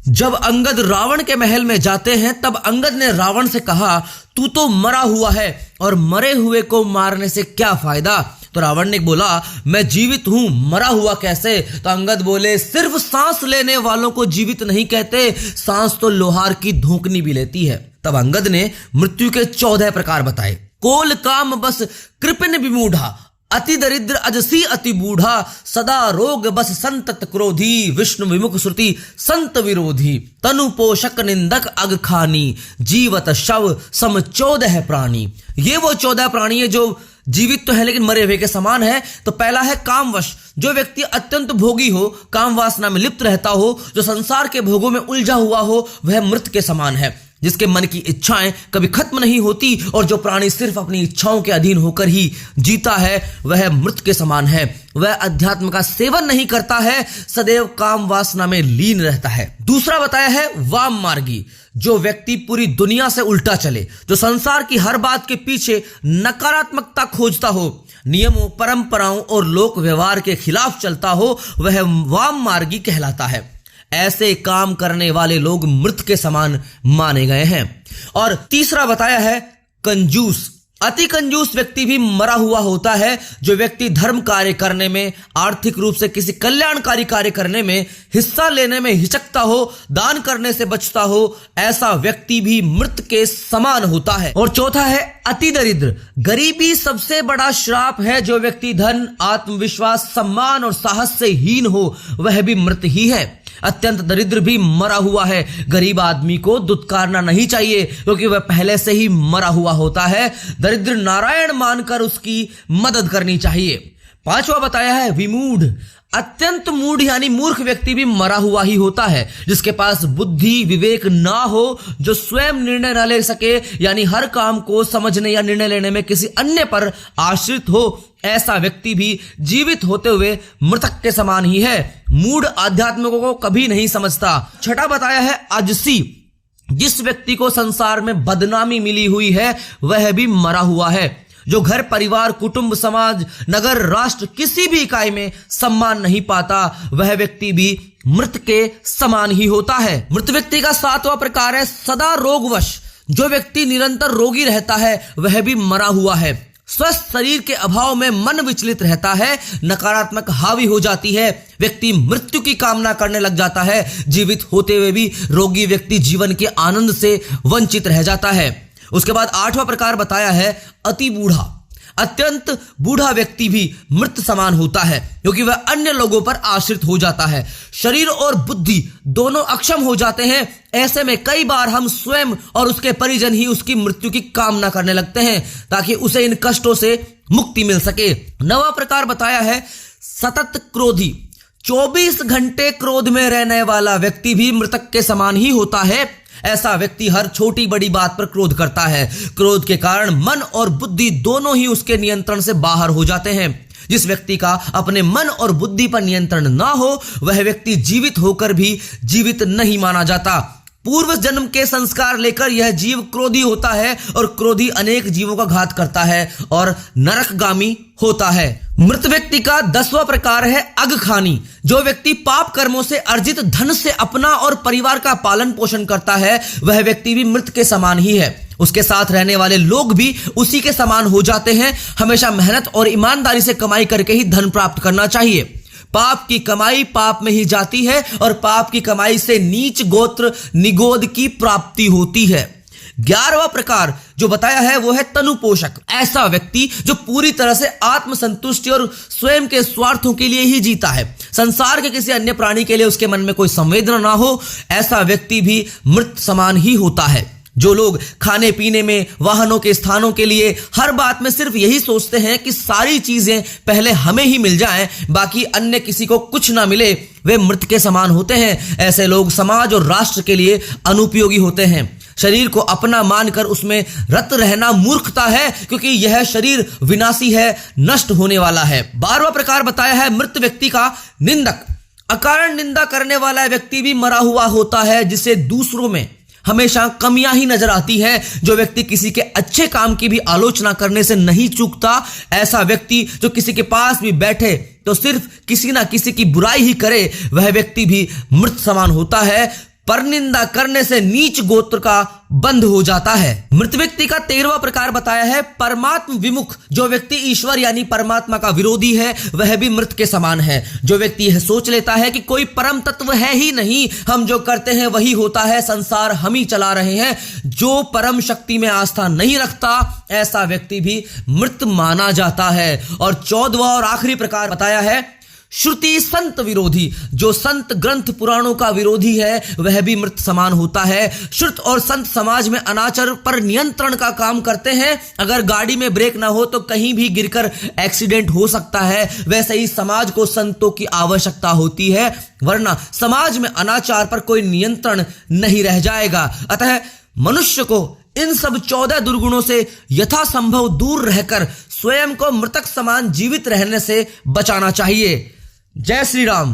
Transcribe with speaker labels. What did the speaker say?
Speaker 1: जब अंगद रावण के महल में जाते हैं तब अंगद ने रावण से कहा, तू तो मरा हुआ है और मरे हुए को मारने से क्या फायदा। तो रावण ने बोला, मैं जीवित हूं, मरा हुआ कैसे। तो अंगद बोले, सिर्फ सांस लेने वालों को जीवित नहीं कहते, सांस तो लोहार की धोकनी भी लेती है। तब अंगद ने मृत्यु के 14 प्रकार बताए। कोल काम बस कृपन विमूढ़ा, अति दरिद्र अजसी अति बूढ़ा, सदा रोग बस संतत क्रोधी, विष्णु विमुख श्रुति संत विरोधी, तनु पोषक निंदक अग खानी, जीवत शव सम 14 प्राणी। ये वो 14 प्राणी है जो जीवित तो है लेकिन मरे हुए के समान है। तो पहला है कामवश, जो व्यक्ति अत्यंत भोगी हो, काम वासना में लिप्त रहता हो, जो संसार के भोगों में उलझा हुआ हो, वह मृत के समान है। जिसके मन की इच्छाएं कभी खत्म नहीं होती और जो प्राणी सिर्फ अपनी इच्छाओं के अधीन होकर ही जीता है, वह मृत के समान है। वह अध्यात्म का सेवन नहीं करता है, सदैव काम वासना में लीन रहता है। दूसरा बताया है वाम मार्गी, जो व्यक्ति पूरी दुनिया से उल्टा चले, जो संसार की हर बात के पीछे नकारात्मकता खोजता हो, नियमों परंपराओं और लोक व्यवहार के खिलाफ चलता हो, वह वाम मार्गी कहलाता है। ऐसे काम करने वाले लोग मृत के समान माने गए हैं। और तीसरा बताया है कंजूस, अति कंजूस व्यक्ति भी मरा हुआ होता है। जो व्यक्ति धर्म कार्य करने में, आर्थिक रूप से किसी कल्याणकारी कार्य करने में, हिस्सा लेने में हिचकता हो, दान करने से बचता हो, ऐसा व्यक्ति भी मृत के समान होता है। और चौथा है अति दरिद्र, गरीबी सबसे बड़ा श्राप है। जो व्यक्ति धन, आत्मविश्वास, सम्मान और साहस से हीन हो, वह भी मृत ही है। अत्यंत दरिद्र भी मरा हुआ है। गरीब आदमी को दुत्कारना नहीं चाहिए क्योंकि वह पहले से ही मरा हुआ होता है। दरिद्र नारायण मानकर उसकी मदद करनी चाहिए। पांचवा बताया है विमूढ़, अत्यंत मूढ़ यानी मूर्ख व्यक्ति भी मरा हुआ ही होता है। जिसके पास बुद्धि विवेक ना हो, जो स्वयं निर्णय न ले सके, यानी हर काम को समझने या निर्णय लेने में किसी अन्य पर आश्रित हो, ऐसा व्यक्ति भी जीवित होते हुए मृतक के समान ही है। मूढ़ आध्यात्म को कभी नहीं समझता। छठा बताया है आजसी, जिस व्यक्ति को संसार में बदनामी मिली हुई है, वह भी मरा हुआ है। जो घर, परिवार, कुटुंब, समाज, नगर, राष्ट्र किसी भी इकाई में सम्मान नहीं पाता, वह व्यक्ति भी मृत के समान ही होता है। मृत व्यक्ति का 7वां प्रकार है सदा रोगवश, जो व्यक्ति निरंतर रोगी रहता है, वह भी मरा हुआ है। स्वस्थ शरीर के अभाव में मन विचलित रहता है, नकारात्मक हावी हो जाती है, व्यक्ति मृत्यु की कामना करने लग जाता है। जीवित होते हुए भी रोगी व्यक्ति जीवन के आनंद से वंचित रह जाता है। उसके बाद 8वां प्रकार बताया है अति बूढ़ा, अत्यंत बूढ़ा व्यक्ति भी मृत समान होता है क्योंकि वह अन्य लोगों पर आश्रित हो जाता है। शरीर और बुद्धि दोनों अक्षम हो जाते हैं। ऐसे में कई बार हम स्वयं और उसके परिजन ही उसकी मृत्यु की कामना करने लगते हैं ताकि उसे इन कष्टों से मुक्ति मिल सके। 9वां प्रकार बताया है सतत क्रोधी, 24 घंटे क्रोध में रहने वाला व्यक्ति भी मृतक के समान ही होता है। ऐसा व्यक्ति हर छोटी बड़ी बात पर क्रोध करता है। क्रोध के कारण मन और बुद्धि दोनों ही उसके नियंत्रण से बाहर हो जाते हैं। जिस व्यक्ति का अपने मन और बुद्धि पर नियंत्रण ना हो, वह व्यक्ति जीवित होकर भी जीवित नहीं माना जाता। पूर्व जन्म के संस्कार लेकर यह जीव क्रोधी होता है और क्रोधी अनेक जीवों का घात करता है और नरकगामी होता है। मृत व्यक्ति का 10वां प्रकार है अगखानी, जो व्यक्ति पाप कर्मों से अर्जित धन से अपना और परिवार का पालन पोषण करता है, वह व्यक्ति भी मृत के समान ही है। उसके साथ रहने वाले लोग भी उसी के समान हो जाते हैं। हमेशा मेहनत और ईमानदारी से कमाई करके ही धन प्राप्त करना चाहिए। पाप की कमाई पाप में ही जाती है और पाप की कमाई से नीच गोत्र निगोद की प्राप्ति होती है। 11वां प्रकार जो बताया है वो है तनु पोषक, ऐसा व्यक्ति जो पूरी तरह से आत्मसंतुष्टि और स्वयं के स्वार्थों के लिए ही जीता है। संसार के किसी अन्य प्राणी के लिए उसके मन में कोई संवेदना ना हो, ऐसा व्यक्ति भी मृत समान ही होता है। जो लोग खाने पीने में, वाहनों के स्थानों के लिए हर बात में सिर्फ यही सोचते हैं कि सारी चीजें पहले हमें ही मिल जाएं, बाकी अन्य किसी को कुछ ना मिले, वे मृत के समान होते हैं। ऐसे लोग समाज और राष्ट्र के लिए अनुपयोगी होते हैं। शरीर को अपना मानकर उसमें रत रहना मूर्खता है क्योंकि यह शरीर विनाशी है, नष्ट होने वाला है। 12वां प्रकार बताया है मृत व्यक्ति का निंदक, अकारण निंदा करने वाला व्यक्ति भी मरा हुआ होता है, जिसे दूसरों में हमेशा कमियां ही नजर आती है। जो व्यक्ति किसी के अच्छे काम की भी आलोचना करने से नहीं चूकता, ऐसा व्यक्ति जो किसी के पास भी बैठे तो सिर्फ किसी ना किसी की बुराई ही करे, वह व्यक्ति भी मृत समान होता है। परनिंदा करने से नीच गोत्र का बंध हो जाता है। मृत व्यक्ति का 13वां प्रकार बताया है परमात्म विमुख। जो व्यक्ति ईश्वर यानी परमात्मा का विरोधी है वह भी मृत के समान है। जो व्यक्ति यह सोच लेता है कि कोई परम तत्व है ही नहीं, हम जो करते हैं वही होता है, संसार हम ही चला रहे हैं, जो परम शक्ति में आस्था नहीं रखता, ऐसा व्यक्ति भी मृत माना जाता है। और 14वां और आखिरी प्रकार बताया है श्रुति संत विरोधी। जो संत ग्रंथ पुराणों का विरोधी है वह भी मृत समान होता है। श्रुत और संत समाज में अनाचार पर नियंत्रण का काम करते हैं। अगर गाड़ी में ब्रेक ना हो तो कहीं भी गिरकर एक्सीडेंट हो सकता है, वैसे ही समाज को संतों की आवश्यकता होती है, वरना समाज में अनाचार पर कोई नियंत्रण नहीं रह जाएगा। अतः मनुष्य को इन सब 14 दुर्गुणों से यथासंभव दूर रहकर स्वयं को मृतक समान जीवित रहने से बचाना चाहिए। जय श्री राम।